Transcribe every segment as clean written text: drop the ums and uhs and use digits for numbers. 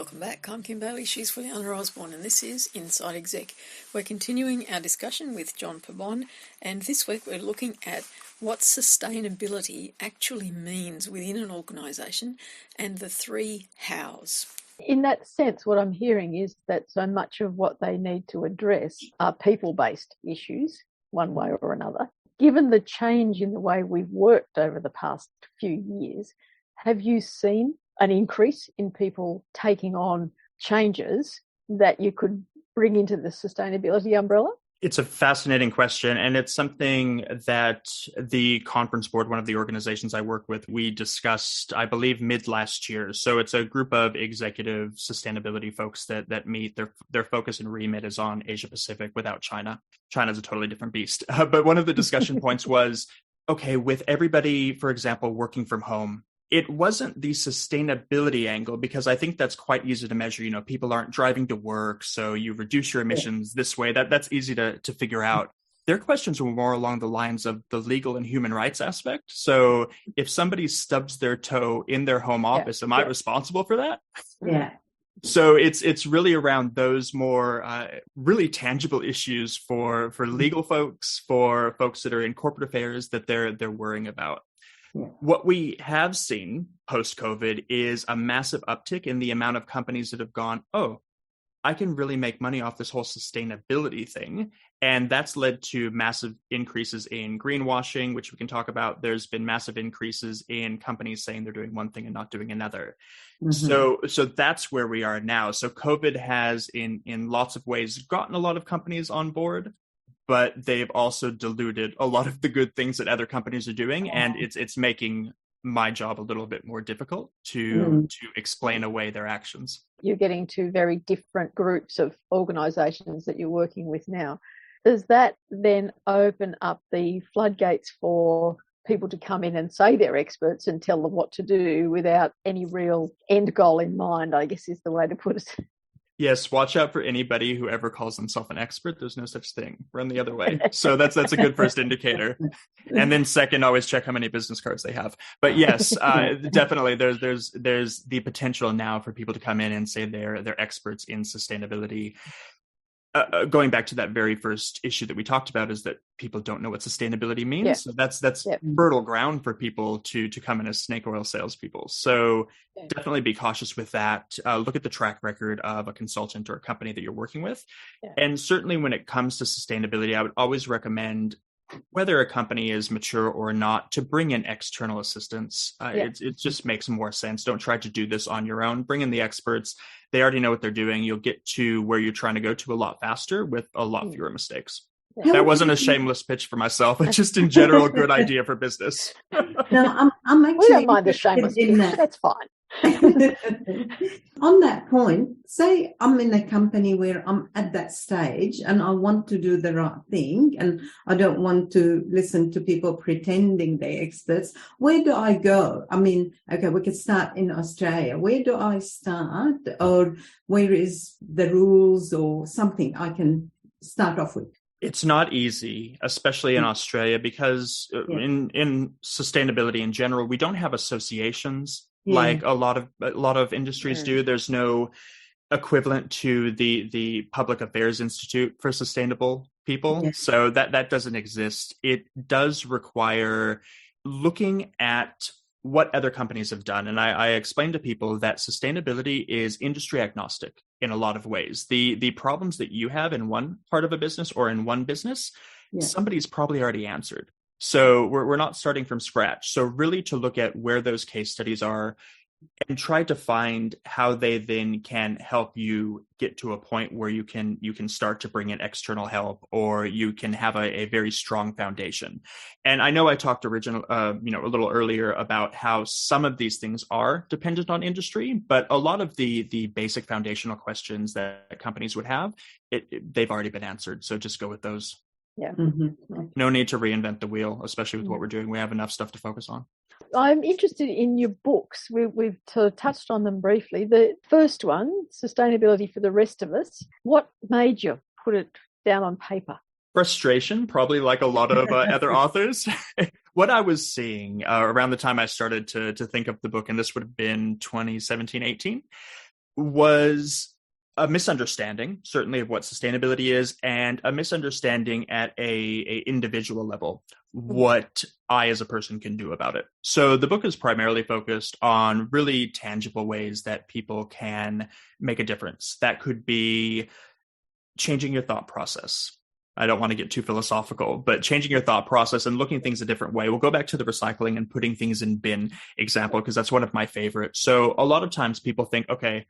Welcome back. I'm Kim Bailey, she's Fulyana Osborne, and this is Inside Exec. We're continuing our discussion with John Pabon, and this week we're looking at what sustainability actually means within an organisation and the three hows. In that sense, what I'm hearing is that so much of what they need to address are people-based issues, one way or another. Given the change in the way we've worked over the past few years, have you seen an increase in people taking on changes that you could bring into the sustainability umbrella? It's a fascinating question, and it's something that the conference board, one of the organizations I work with, we discussed, I believe, mid last year. So it's a group of executive sustainability folks that meet. Their focus and remit is on Asia Pacific without China. China's a totally different beast. But one of the discussion points was, okay, with everybody, for example, working from home, it wasn't the sustainability angle, because I think that's quite easy to measure. You know, people aren't driving to work, so you reduce your emissions this way. That's easy to figure out. Their questions were more along the lines of the legal and human rights aspect. So if somebody stubs their toe in their home office, am I responsible for that? Yeah. So it's really around those more really tangible issues for legal folks, for folks that are in corporate affairs, that they're worrying about. Yeah. What we have seen post-COVID is a massive uptick in the amount of companies that have gone, oh, I can really make money off this whole sustainability thing. And that's led to massive increases in greenwashing, which we can talk about. There's been massive increases in companies saying they're doing one thing and not doing another. Mm-hmm. So that's where we are now. So COVID has in lots of ways gotten a lot of companies on board, but they've also diluted a lot of the good things that other companies are doing. And it's making my job a little bit more difficult to explain away their actions. You're getting to very different groups of organisations that you're working with now. Does that then open up the floodgates for people to come in and say they're experts and tell them what to do without any real end goal in mind, I guess is the way to put it? Yes, watch out for anybody who ever calls themselves an expert. There's no such thing. Run the other way. So that's a good first indicator. And then second, always check how many business cards they have. But yes, definitely there's the potential now for people to come in and say they're experts in sustainability. Going back to that very first issue that we talked about, is that people don't know what sustainability means. Yeah. So that's fertile ground for people to come in as snake oil salespeople. So definitely be cautious with that. Look at the track record of a consultant or a company that you're working with. Yeah. And certainly when it comes to sustainability, I would always recommend, whether a company is mature or not, to bring in external assistance. It just makes more sense. Don't try to do this on your own. Bring in the experts. They already know what they're doing. You'll get to where you're trying to go to a lot faster with a lot fewer mistakes. Yeah. That wasn't a shameless pitch for myself, but just in general, a good idea for business. No, I'm actually... We don't mind the shameless pitch. That's fine. On that point, say I'm in a company where I'm at that stage and I want to do the right thing and I don't want to listen to people pretending they're experts. Where do I go? I mean, okay, we could start in Australia. Where do I start, or where is the rules or something I can start off with? It's not easy, especially in Australia, because in sustainability in general, we don't have associations like a lot of industries do. There's no equivalent to the Public Affairs Institute for Sustainable People. So that doesn't exist. It does require looking at what other companies have done. And I explain to people that sustainability is industry agnostic in a lot of ways. The problems that you have in one part of a business or in one business, somebody's probably already answered. So we're not starting from scratch. So really to look at where those case studies are and try to find how they then can help you get to a point where you can start to bring in external help, or you can have a very strong foundation. And I know I talked a little earlier about how some of these things are dependent on industry, but a lot of the basic foundational questions that companies would have, they've already been answered. So just go with those. Yeah. Mm-hmm. No need to reinvent the wheel, especially with what we're doing. We have enough stuff to focus on. I'm interested in your books. We've sort of touched on them briefly. The first one, Sustainability for the Rest of Us. What made you put it down on paper? Frustration, probably, like a lot of other authors. What I was seeing around the time I started to think of the book, and this would have been 2017, 18, was a misunderstanding, certainly, of what sustainability is, and a misunderstanding at a individual level, what I as a person can do about it. So the book is primarily focused on really tangible ways that people can make a difference. That could be changing your thought process. I don't want to get too philosophical, but changing your thought process and looking at things a different way. We'll go back to the recycling and putting things in bin example, because that's one of my favorites. So a lot of times people think, okay,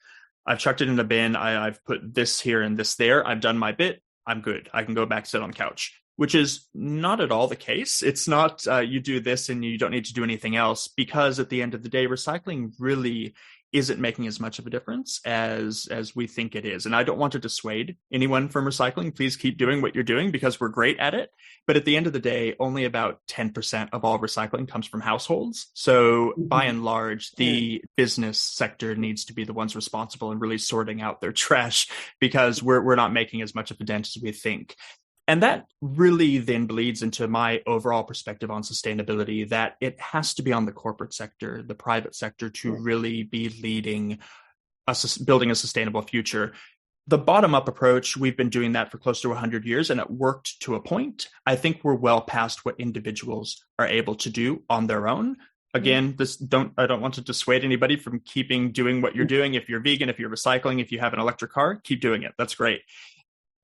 I've chucked it in a bin. I've put this here and this there. I've done my bit. I'm good. I can go back, sit on the couch, which is not at all the case. It's not you do this and you don't need to do anything else, because at the end of the day, recycling really isn't making as much of a difference as we think it is. And I don't want to dissuade anyone from recycling. Please keep doing what you're doing, because we're great at it. But at the end of the day, only about 10% of all recycling comes from households. So by and large, the business sector needs to be the ones responsible and really sorting out their trash, because we're not making as much of a dent as we think. And that really then bleeds into my overall perspective on sustainability, that it has to be on the corporate sector, the private sector, to really be leading building a sustainable future. The bottom-up approach, we've been doing that for close to 100 years, and it worked to a point. I think we're well past what individuals are able to do on their own. Again, I don't want to dissuade anybody from doing what you're doing. If you're vegan, if you're recycling, if you have an electric car, keep doing it. That's great.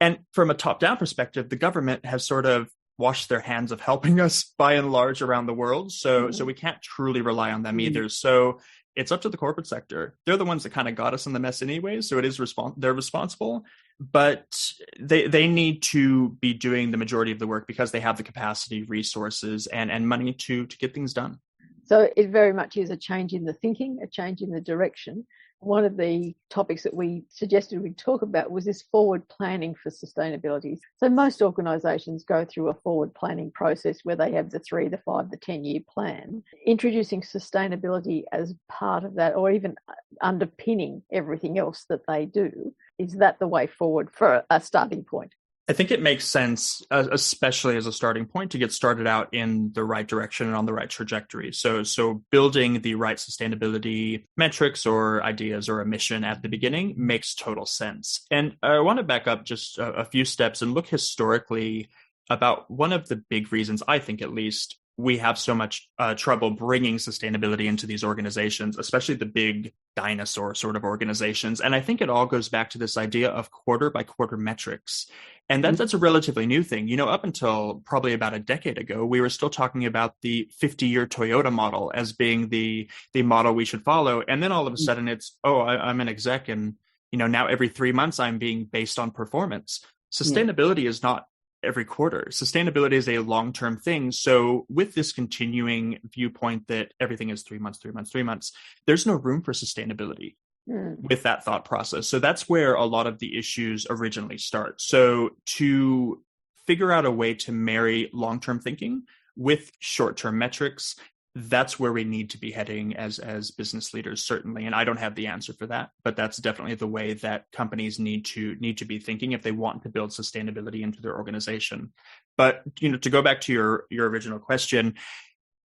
And from a top-down perspective, the government has sort of washed their hands of helping us by and large around the world. So we can't truly rely on them either. So it's up to the corporate sector. They're the ones that kind of got us in the mess anyway. So it is they're responsible, but they need to be doing the majority of the work, because they have the capacity, resources, and money to get things done. So it very much is a change in the thinking, a change in the direction. One of the topics that we suggested we talk about was this forward planning for sustainability. So most organisations go through a forward planning process where they have the 3, the 5, the 10-year plan. Introducing sustainability as part of that, or even underpinning everything else that they do, is that the way forward for a starting point? I think it makes sense, especially as a starting point, to get started out in the right direction and on the right trajectory. So building the right sustainability metrics or ideas or a mission at the beginning makes total sense. And I want to back up just a few steps and look historically about one of the big reasons, I think at least, we have so much trouble bringing sustainability into these organizations, especially the big dinosaur sort of organizations. And I think it all goes back to this idea of quarter by quarter metrics. And that's a relatively new thing. You know, up until probably about a decade ago, we were still talking about the 50-year Toyota model as being the model we should follow. And then all of a sudden it's, I'm an exec, and, you know, now every 3 months I'm being based on performance. Sustainability is not every quarter. Sustainability is a long-term thing. So with this continuing viewpoint that everything is 3 months, 3 months, 3 months, there's no room for sustainability with that thought process. So that's where a lot of the issues originally start. So to figure out a way to marry long-term thinking with short-term metrics, that's where we need to be heading as business leaders, certainly. And I don't have the answer for that, but that's definitely the way that companies need to be thinking if they want to build sustainability into their organization. But, you know, to go back to your original question,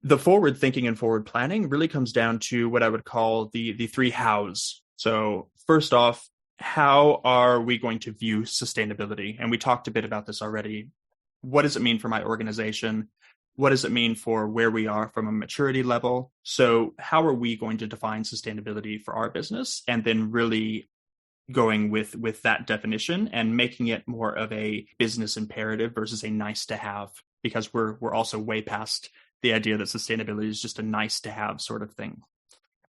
the forward thinking and forward planning really comes down to what I would call the 3 hows. So first off, how are we going to view sustainability? And we talked a bit about this already. What does it mean for my organization? What does it mean for where we are from a maturity level? So how are we going to define sustainability for our business? And then really going with that definition and making it more of a business imperative versus a nice to have, because we're also way past the idea that sustainability is just a nice to have sort of thing.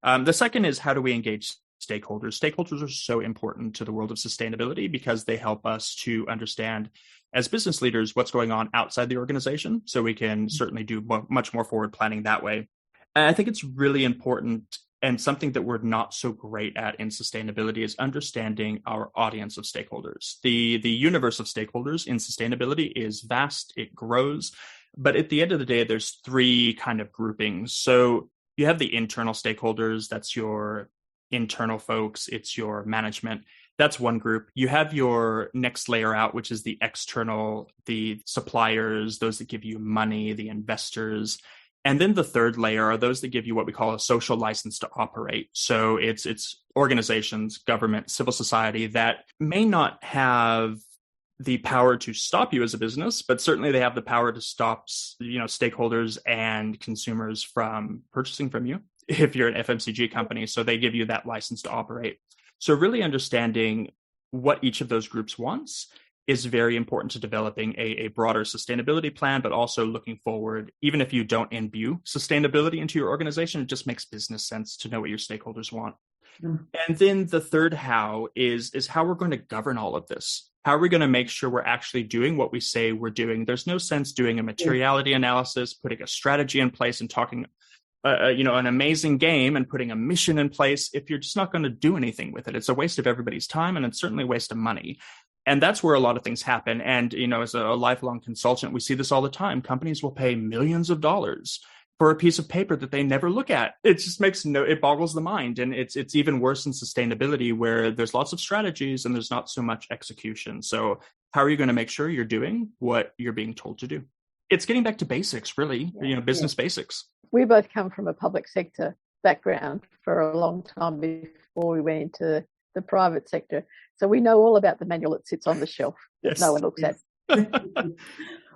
The second is, how do we engage stakeholders? Stakeholders are so important to the world of sustainability because they help us to understand, as business leaders, what's going on outside the organization. So we can certainly do much more forward planning that way. And I think it's really important, and something that we're not so great at in sustainability is understanding our audience of stakeholders. The universe of stakeholders in sustainability is vast, it grows, but at the end of the day, there's 3 kind of groupings. So you have the internal stakeholders, that's your internal folks, it's your management. That's one group. You have your next layer out, which is the external, the suppliers, those that give you money, the investors. And then the third layer are those that give you what we call a social license to operate. So it's organizations, government, civil society that may not have the power to stop you as a business, but certainly they have the power to stop, stakeholders and consumers from purchasing from you if you're an FMCG company. So they give you that license to operate. So really understanding what each of those groups wants is very important to developing a broader sustainability plan, but also looking forward. Even if you don't imbue sustainability into your organization, it just makes business sense to know what your stakeholders want. And then the third how is how we're going to govern all of this. How are we going to make sure we're actually doing what we say we're doing? There's no sense doing a materiality analysis, putting a strategy in place and talking an amazing game and putting a mission in place if you're just not going to do anything with it. It's a waste of everybody's time, and it's certainly a waste of money. And that's where a lot of things happen. And, as a lifelong consultant, we see this all the time. Companies will pay millions of dollars for a piece of paper that they never look at. It just it boggles the mind. And it's even worse in sustainability, where there's lots of strategies and there's not so much execution. So how are you going to make sure you're doing what you're being told to do? It's getting back to basics, really, business basics. We both come from a public sector background for a long time before we went into the private sector. So we know all about the manual that sits on the shelf that no one looks at.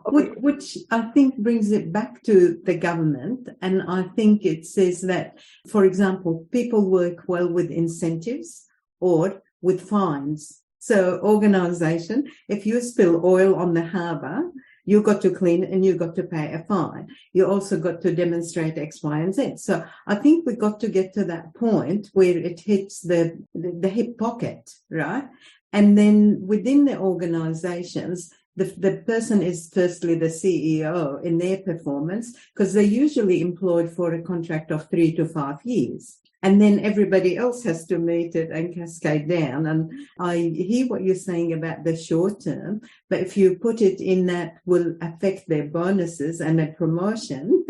Which I think brings it back to the government. And I think it says that, for example, people work well with incentives or with fines. So organisation, if you spill oil on the harbour, you got to clean and you got to pay a fine. You also got to demonstrate X, Y, and Z. So I think we got to get to that point where it hits the hip pocket, right? And then within the organizations, the person is firstly the CEO in their performance, because they're usually employed for a contract of 3 to 5 years. And then everybody else has to meet it and cascade down. And I hear what you're saying about the short term, but if you put it in that will affect their bonuses and their promotion,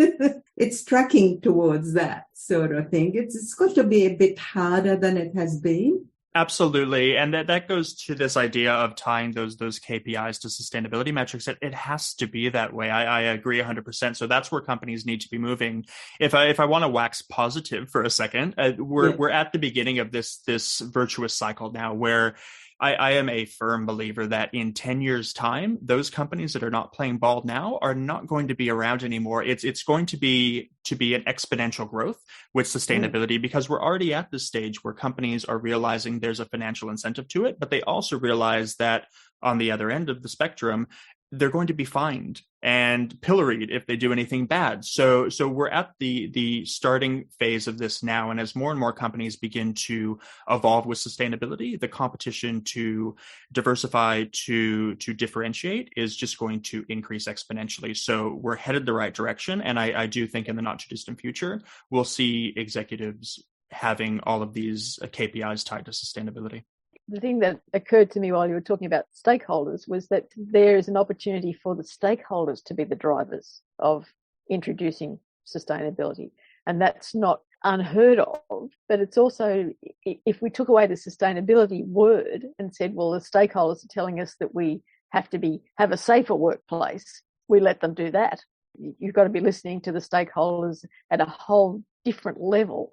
it's tracking towards that sort of thing. It's got to be a bit harder than it has been. Absolutely. And that goes to this idea of tying those KPIs to sustainability metrics. It has to be that way. I agree 100%. So that's where companies need to be moving. If I want to wax positive for a second, we're at the beginning of this virtuous cycle now, where I am a firm believer that in 10 years' time, those companies that are not playing ball now are not going to be around anymore. It's going to be an exponential growth with sustainability, because we're already at this stage where companies are realizing there's a financial incentive to it, but they also realize that on the other end of the spectrum, they're going to be fined and pilloried if they do anything bad. So we're at the starting phase of this now. And as more and more companies begin to evolve with sustainability, the competition to diversify, to differentiate is just going to increase exponentially. So we're headed the right direction. And I do think in the not too distant future, we'll see executives having all of these KPIs tied to sustainability. The thing that occurred to me while you were talking about stakeholders was that there is an opportunity for the stakeholders to be the drivers of introducing sustainability. And that's not unheard of, but it's also, if we took away the sustainability word and said, well, the stakeholders are telling us that we have to have a safer workplace, we let them do that. You've got to be listening to the stakeholders at a whole different level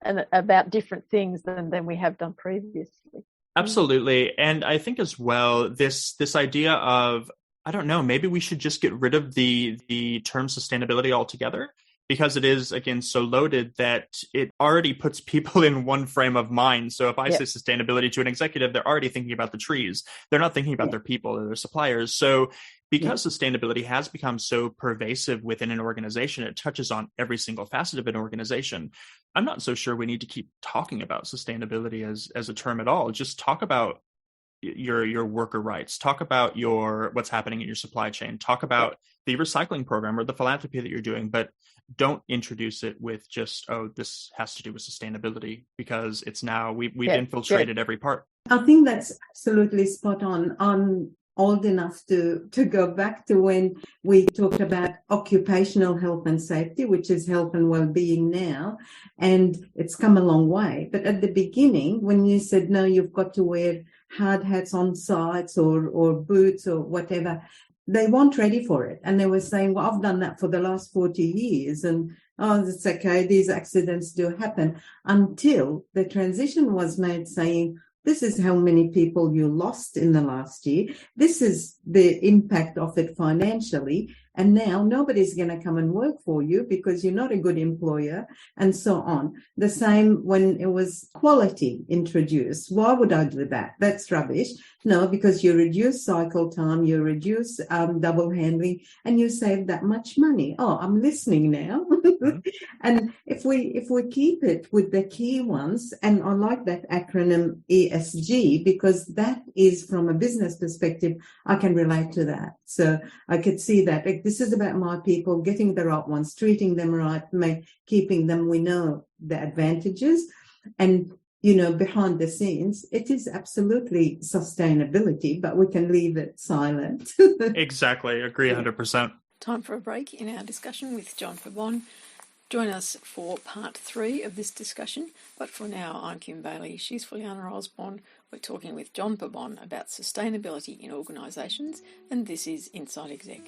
and about different things than we have done previously. Absolutely. And I think as well, this idea of, I don't know, maybe we should just get rid of the term sustainability altogether, because it is, again, so loaded that it already puts people in one frame of mind. So if I say sustainability to an executive, they're already thinking about the trees. They're not thinking about their people or their suppliers. So because sustainability has become so pervasive within an organization, it touches on every single facet of an organization. I'm not so sure we need to keep talking about sustainability as a term at all. Just talk about your worker rights, talk about what's happening in your supply chain, talk about the recycling program or the philanthropy that you're doing, but don't introduce it with just, this has to do with sustainability, because it's now we've infiltrated every part. I think that's absolutely spot on. I'm old enough to go back to when we talked about occupational health and safety, which is health and well-being now, and it's come a long way. But at the beginning, when you said, no, you've got to wear hard hats on sites or boots or whatever, they weren't ready for it. And they were saying, well, I've done that for the last 40 years. And, oh, it's okay, these accidents do happen. Until the transition was made saying, this is how many people you lost in the last year. This is the impact of it financially. And now nobody's going to come and work for you because you're not a good employer, and so on. The same when it was quality introduced. Why would I do that? That's rubbish. No, because you reduce cycle time, you reduce double handling, and you save that much money. Oh, I'm listening now. And if we keep it with the key ones, and I like that acronym ESG, because that is, from a business perspective, I can relate to that. So I could see that. Like, this is about my people, getting the right ones, treating them right, keeping them. We know the advantages. And, you know, behind the scenes, it is absolutely sustainability, but we can leave it silent. Exactly. Agree 100%. Time for a break in our discussion with John Pabon. Join us for part 3 of this discussion. But for now, I'm Kim Bailey. She's Fulyana Osborne. We're talking with John Pabon about sustainability in organisations, and this is Inside Exec.